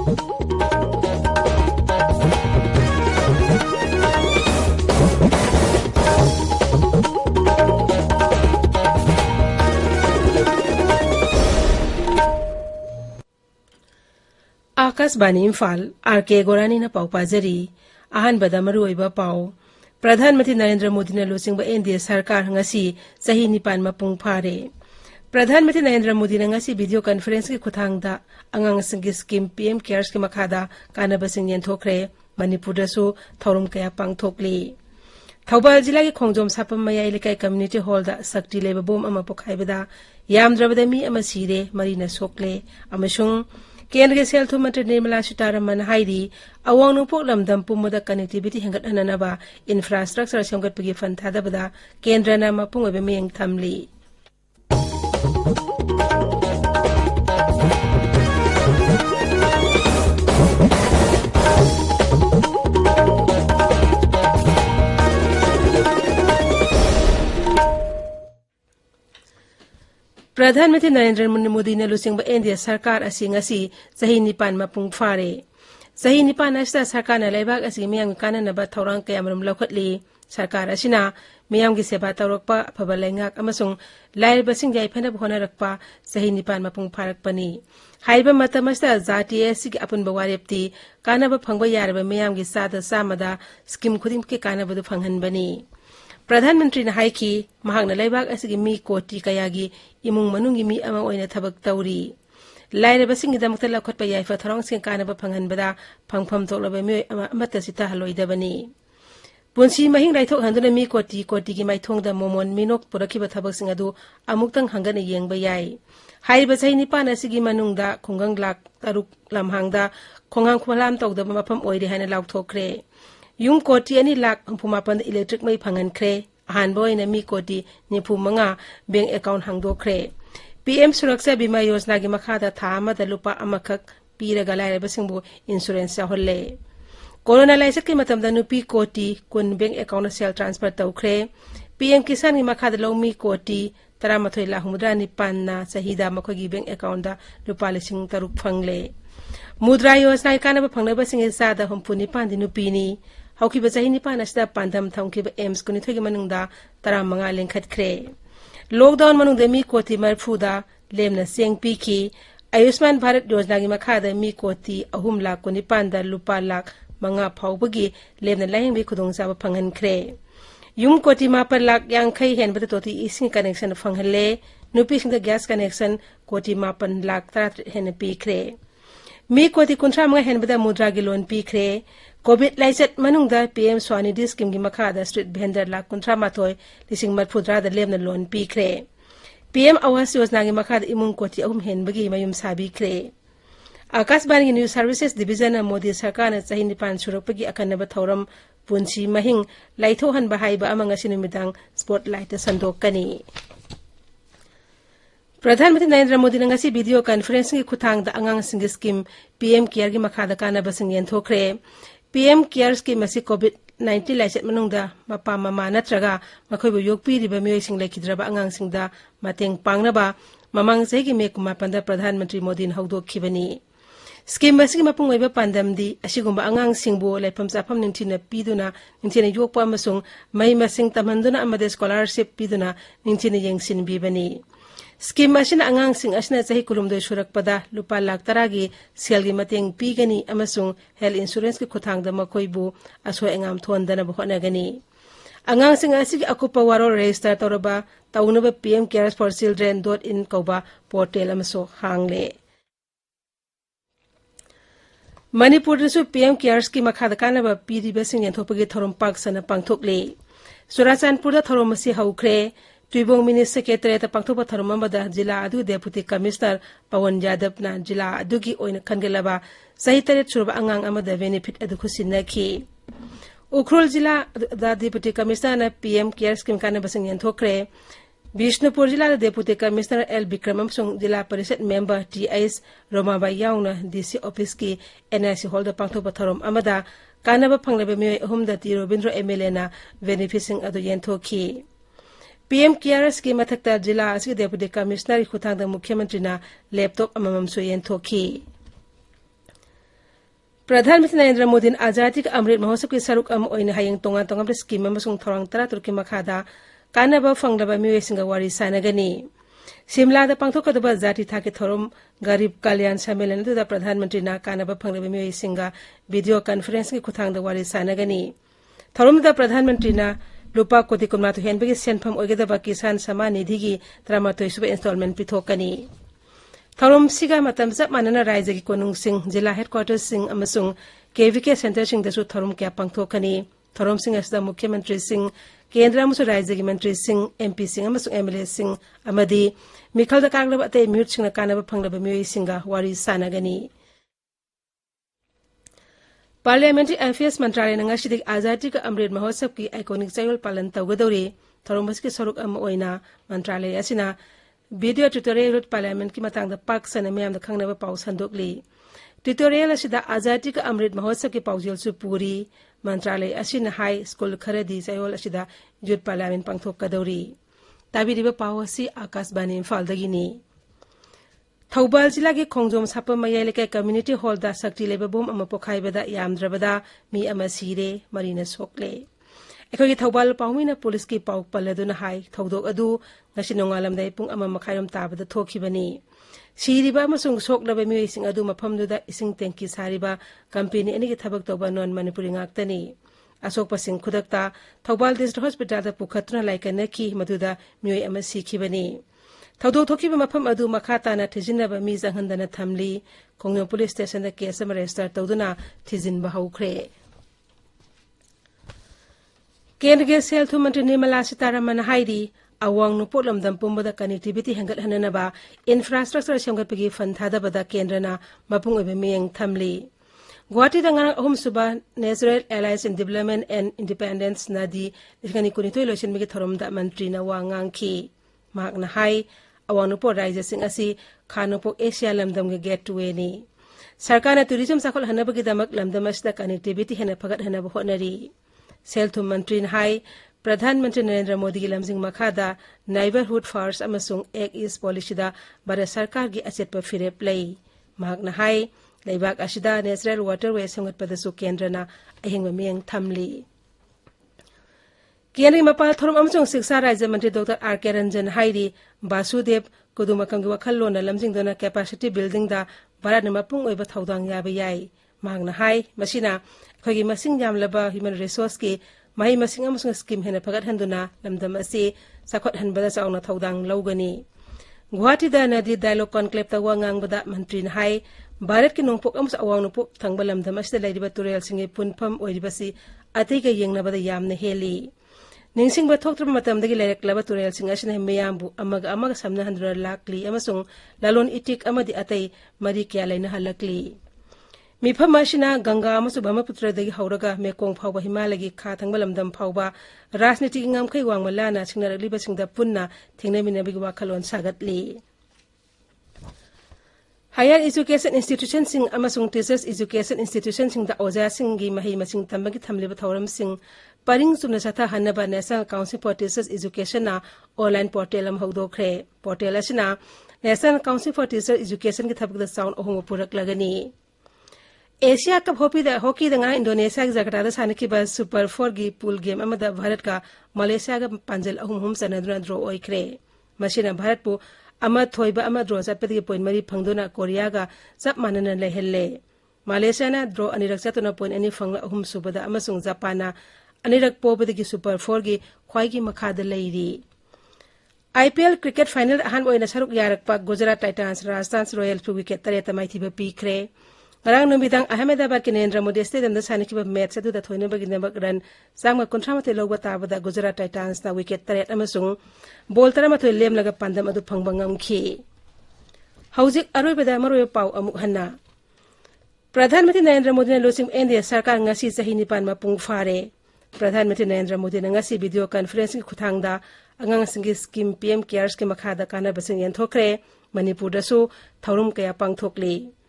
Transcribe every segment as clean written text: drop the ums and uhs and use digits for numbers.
Akashvani Imphal R K गोरानी न पाउ पाजरी अहनबदा मरुओइबा पाउ प्रधानमंत्री नरेंद्र मोदी न लुचिंगबा एनडीए सरकार ngasi चाही 9 मपुंग फारे प्रधानमंत्री नरेंद्र मोदी न ngasi वीडियो कॉन्फ्रेंस की खुथांगदा अंगांग सिंगी स्कीम पीएम केयर्स के मखादा कानबसिंग येंथोखरे मणिपुरदसु थौरम कया पांगथोकली थौबाल जिला के खोंजोम सापम मयाई लेकाई कम्युनिटी हॉल दा सक्ति लेबा बोम अमा पोखाइबदा यामद्रबदा मी अमा सीरे मरीना सोकले अमसुंग केंद्र के सेल थुम मंत्री निर्मला सीतारमण हाइरी अवांग नोंपोक लमदम पुमदा कनेक्टिविटी हेंगतहननबा इंफ्रास्ट्रक्चर सेमगतपगी फंड थादबदा केंद्रना मपुंग ओइबा मियंग थमली प्रधानमंत्री नरेंद्र मोदी ने लुचिंग एनडीए सरकार असी चाही 9 मपुंग फारे चाही 9 असदा सरकार न लेबाक असी मियाम काननबा थौरांग कयामरम लौखतली सरकार असिना मियाम की सेवा तौरकपा अफबा लेंगाक अमसुंग लाइरबसिंग याइफनब होनरकपा चाही 9 मपुंग फारकपनी हाइबा मतम असदा जातीय एसी की अपुनबा वारेप्ती कानबा फंगबा यारबा मियाम की सादा सामदा स्कीम खुदिंग के कानबदु फंगहनबनी प्रधानमंत्री ने हाई की महांगना लेबाक असगी मी कोटी कयागी इमुंग मनुंगी मी अमा ओइना थबक तौरी लाइरबसिंग दमकता लखतपा याइफा थरंग सिंग कानबा फंगहनबदा फंगफम थोकलबा मियोय अमत्ता सिता हलोइदबनी पुंसी महिंग लाइथोक हंदुना मी कोटी की माइथोंगदा मोमोन मिनोक पुरखिबा थबकसिंग अदु अमुक्तंग हंगना येंगबा याइ हाइबा चाही 9 असगी मनुंगदा खुंगंग लाख तरुक लमहांगदा खोंगांग खुमलाम तौदबा मफम ओइरे हाइना लाउथोकरे यूम कोटी 2,50,000 इलेक्ट्रिक मई फंगनख्रे अहानबा ओइना मी कोटी 95 बैंक अकाउंट हांगदोखरे पीएम सुरक्षा बीमा योजना की मखादा था अमदा लुपा अमखक पीरगा लाइरबसिंगबु इंश्योरेंस याहोल्ले कोरोना लाइसक के मतमदा नुपी कोटी 10 बैंक अकाउंट सेल ट्रांसफर तौखरे पीएम किसान की मखादा लौमी कोटी 13,9,9 ना सहीदा मखोगी बैंक अकाउंट दा लुपा 3,000 फंगले मुद्रा योजना कानबा फंगनबसिंग सादा 9 नुपीनी हौखिबा चाही 9 असदा पांधम थौखिबा एम्स कुनिथोगी मनुंगदा 15 लेंखतख्रे लॉकडाउन मनुंगदा मी कोटी 40 लेमना सेंग पीखी आयुष्मान भारत योजना की मखादा मी कोटी 3,19,000 दा लुपा लाख 5 फाउबगी लेमना लायंबी खुदोंचाबा फंगनख्रे यूम कोटी 4 लाख यांखै हेनबदा तोती इसिंग कनेक्शन फंगहले नुपीसिंगदा गैस कनेक्शन कोटी 4 लाख 13 हेन पीख्रे मी कोटी 35 हेनबदा मुद्रा की लोन पीख्रे कोविड लाइसेट मनुंगदा पीएम स्वानिधि स्कीम की मखादा स्ट्रीट भेंडर लाख 38,000 दा Lemna loan पीख्रे PM Awas Yojana की मखादा इमुंग कोटी 3 हेनबगी मयुम साबीख्रे आकाशवाणी की न्यूज सर्विसेज डिवीजन मोदी सरकार ने चाही 9 सुरकपगी अखनबा थौरम पुंसी महिंग लाइथोहनबा हाइबा अमंगसि नुमिदांग स्पॉटलाइट संदोकनी प्रधानमंत्री नरेंद्र मोदी ने ngasi वीडियो कॉन्फ्रेंस की खुथांगदा अंगांग सिंग स्कीम पीएम केयर की मखादा कानबसिंग येंथोखरे पीएम केयर्स की मसी कोविड 19 लाइसेट मनुंगदा मपा ममा नत्रगा मखोइबु योगपीरिबा मियोइसिंग लेखिद्रबा अंगांगसिंगदा मतेंग पांगनबा ममांग चेगी मे कुमापंदा प्रधानमंत्री मोदी ने हौदोखिबनी स्कीम मसी मपुंग ओइबा पांदमदी असिगुंबा अंगांगसिंगबु लेफम चाफम निंथिना पीदुना निंथिना योगपा अमसुंग मई मसिंग तमहंदुना अमदे स्कॉलरशिप पीदुना निंथिना येंगसिनबीबनी स्कीम असिना अंगांगसिंग असिना चाही कुलुमदोय सुरकपदा लुपा लाख 10 की सेल की मतेंग पीगनी अमसुंग हेल्थ इंश्योरेंस की खुथांगदा मखोइबु असोय अंगाम थोनदनबा होनगनी अंगांगसिंग असिगी अकुपा वारो रजिस्टर तौरबा तौनबा पीएम केयर्स फॉर चिल्ड्रेन.in कौबा पोर्टल अमसो हांगले मणिपुरदसु पीएम केयर्स की मखादा कानबा पीरिबसिंग येंथोपगी थौरम पाकसना पांगथोकले सुराचानपुरदा थौरम असी हौख्रे तुइबोंग मिनी सेक्रेटरीट पांगथोपा थौरम अमदा जिला अदु डेपुटी कमिश्नर पवन यादवना जिला अदुगी ओइना खनगलबा सही 3 सुरबा अंगांग अमदा बेनिफिट अदु खुसिनखी उखरुल जिला दा deputy commissioner PM CARES scheme कानबसिंग येंथोखरे बिष्णुपुर जिला डेपुटी कमिश्नर एल विक्रम अमसुंग जिला परिषद मेंबर टीएस रोमाबाई याउना डीसी ऑफिस की एनआईसी हॉल दा पांगथोपा थौरम अमदा कानबा फंगलबा मियोय अहुमदा टी रविंद्र एमएलए ना बेनिफिसिंग अदु येंथोखी पीएम केयर्स की मथक्ता जिला असि डेपुटी कमिश्नर खुथांगदा मुख्यमंत्री ना लैपटॉप अममम सु येंथोखी प्रधानमंत्री नरेंद्र मोदी आजादी का अमृत महोत्सव की सरुक हयेंग तोंगा तोंगा स्कीम थौरांग तरा तुर्की मखादा कानबा फंगदबा मियोइसिंगा वारी सानगनी शिमला पांथोकदबा जाति थाके थोरम गरीब कल्याण सम्मेलन प्रधानमंत्री कानबा फंगदबा मियोइसिंगा वीडियो कॉन्फ्रेंस की खुथांग वारी सानगनी थोरम प्रधानमंत्री लुपा कोटी कुमाथो हेनबगी सेनफम ओइगदबा किसान सम्मान निधि की 13 सुबह इंस्टॉलमेंट पिथोकनी थौरम सिगा मतम चप मानना राज्य की कोनुंग सिंह जिला हेडक्वार्टर्स सिंह अमसुंग केवीके सेंटर सिंह दसु थौरम क्या पांथोकनी थौरम सिंह असदा मुख्यमंत्री सिंह केंद्र अमसु राज्य की मंत्री सिंह एमपी सिंह अमसु एमएलए सिंह अमदी मिखल द कांगलब अते म्यूट सिंह कानब फंगलब मियोई सिंह वारी सानगनी पार्लियामेंट्री अफेयर्स मंत्रालय नंगासिदि आजादी का अमृत महोत्सव की आइकॉनिक चयोल पालन तौगदौरी थौरम की सरुक मंत्रालय असिना वीडियो ट्यूटोरियल पार्लियामेंट की मतंग पाक सन मैम खंगनब पाउ संदोकली ट्यूटोरियल असिदा आजादी का अमृत महोत्सव की पाउजेल पूरी मंत्रालय असिना हाई स्कूल खरदी चयोल असिदा यूथ पार्लियामेंट पांथोकदौरी ताबिरिबा पाउ असि आकाशवाणी इम्फालदगिनी थौबाल जिला के खोंजोम सापम मयाई लेकै कम्युनिटी हॉल दा शक्ति लेबा बोम अमा पोखाइबदा यामद्रबदा मी अमा सिरे मरीना सोकले एखोगी थौबाल पाउमिना पुलिस की पाउ पल्लदुना हाई थौदोक अदु ngasi nongalamdai pung ama makhairom tabada thokibani siriba amasung soklaba miyoising adu mafamduda ising tanki sariba company ani ki thabak toba non manipuri ngaktani asokpa sing khudakta thobal district hospital da pukhatna laikana ki maduda miyoy ama sikhibani थौदोक थोकिबा मफम अदु मखाता ना थिजिनबा मी जंगहंदना थमली कोंगनो police station दा case अमा रजिस्टर तौदुना थिजिनबा हौख्रे केंद्र के सेल थुम मंत्री निर्मला सीतारमण हाइदी अवांग नुपोट लमदम पुंबदा कनेक्टिविटी हेंगत हननबा इंफ्रास्ट्रक्चर सेमगतपगी फंड थादबदा केंद्रना मपुंग ओबे मियंग थमली गुवाहाटी दंगाना अहम सुबा natural alliance in development and independence नादी लिखनी कुनितोय लोचनबगी थरमदा मंत्री ना वांगांखी मागना हाई अवानुपो राज्य सिंह असी खानुपो एशिया लमदम के गेट टू एनी सरकार ने टूरिज्म साखोल हनबगी दमक लमदम असदा कनेक्टिविटी हेन फगत हनब होनरी सेल थुम मंत्री हाई प्रधानमंत्री नरेंद्र मोदी की लमजिंग मखादा नाइबरहुड फर्स्ट अमसुंग एक ईस्ट पॉलिसीदा भारत सरकार की अचेतप फिरेप लई मागना हाई लेबाक असिदा नेचुरल वाटरवे संगतपदसु केंद्रना अहिंग मियंग थमली केंद्रीय मपाल थोरम अमसुंग शिक्षा राज्य मंत्री डॉक्टर आर के रंजन हाइरी वासुदेव कुदुमकंग वखल्लोन लमजिंगदोना कैपेसिटी बिल्डिंग दा भारत मपुंग ओइबा थौदांग याबा याई मागना हाई मसिना अखोगी मसिंग यामलबा ह्यूमन रिसोर्स के माही मसिंग अमसुंग स्कीम हेन फगत हंदुना लमदम असे साखोट हनबदा चाउना थौदांग लौगनी गुवाहाटी दा नदी डायलॉग कॉन्क्लेव ता वांगांगबदा मंत्री हाई भारत के नोंपोक अमस अवांग नुपोक थंगबा लमदम असे लैरिबा तुरेल सिंगे पुनफम ओइरिबसी अतैगा येंगनबदा यामने हेली निंसिंग थोक्त्रब मतमदगी लेरक्लबा तुरेल सिंग असने मयामबु अमग समना हंद्र लाकली अमसुंग लालोन इटिक अमदि अतै मरी क्या लैना हलकली मिफम असिना गंगा अमसु ब्रह्मपुत्रदगी हौरगा मेकोंग फावबा हिमालयगी खा थंगबा लमदम फावबा राजनीतिक ngamkhai wangmalana singnaraliba singda punna thengnaminabigi wakhalon sagatli Higher education institution sing amasung teachers education institution sing da oja sing gi mahi masing tambagi thamliba thoram sing paring sumna satha hanaba National Council for Teachers Education na online portal am hawdokre portal asina National Council for Teachers Education ki thabak da sound ohung purak lagani Asia cup hockey दंगा Indonesia की जगटा दा सानकी बस super 4 की pool game अमदा Bharat का Malaysia का पांजल अहुम सनदुना draw ओइख्रे मसिना Bharat पु अमा थोइबा अमा draw चटपति point मरी फंगदुना कोरिया का सब मानना लेहल्ले मलेशिया ना ड्रॉ अनिरक चतुना पॉइंट अनि फंग अहुम सुबदा अमसुंग जापाना अनिरक पोबदि की सुपर 4 की ख्वाई की मखाद Larry IPL cricket final Ahaan ओइना सरुक यारकपा गुजरात टाइटंस राजस्थान रॉयल्स पु wicket 3 माइथिबा पीख्रे Ngarang numitang Ahmedabad ki Narendra Modi Stadium da saniki match adu da thoina bagi nabak ran sangma kontramate logba tabada Gujarat Titans na wicket 3 amasung ball 3 lem laga pandam adu phangbangam khi Hauzik aroi bada maroi pau amuk hanna Pradhanmantri Narendra Modi na losing India sarkar ngasi sahi nipan ma pung fare Pradhanmantri Narendra Modi na ngasi video conference ki khuthang da angang singi scheme PM cares ki makhada kana basing yan thokre Manipur da su thaurum kaya pangthokli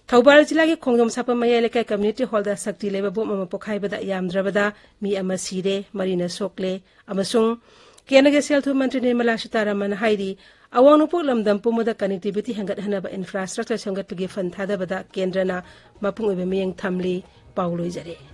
Thoubal जिला के खोंगदोम सापम मयाई लेकै community hall दा शक्ति लेबा बोम अमा पोखाइबदा यामद्रबदा मी अमा सिरे मरीना सोकले अमसुंग केंद्र के सेल थुम मंत्री Nirmala Sitharaman हाइरी awang nupuk lamdam pumuda connectivity hangat hanaba infrastructure samgat pagi fan thada bada kendrana mapung ibe miyang thamli pauloi jare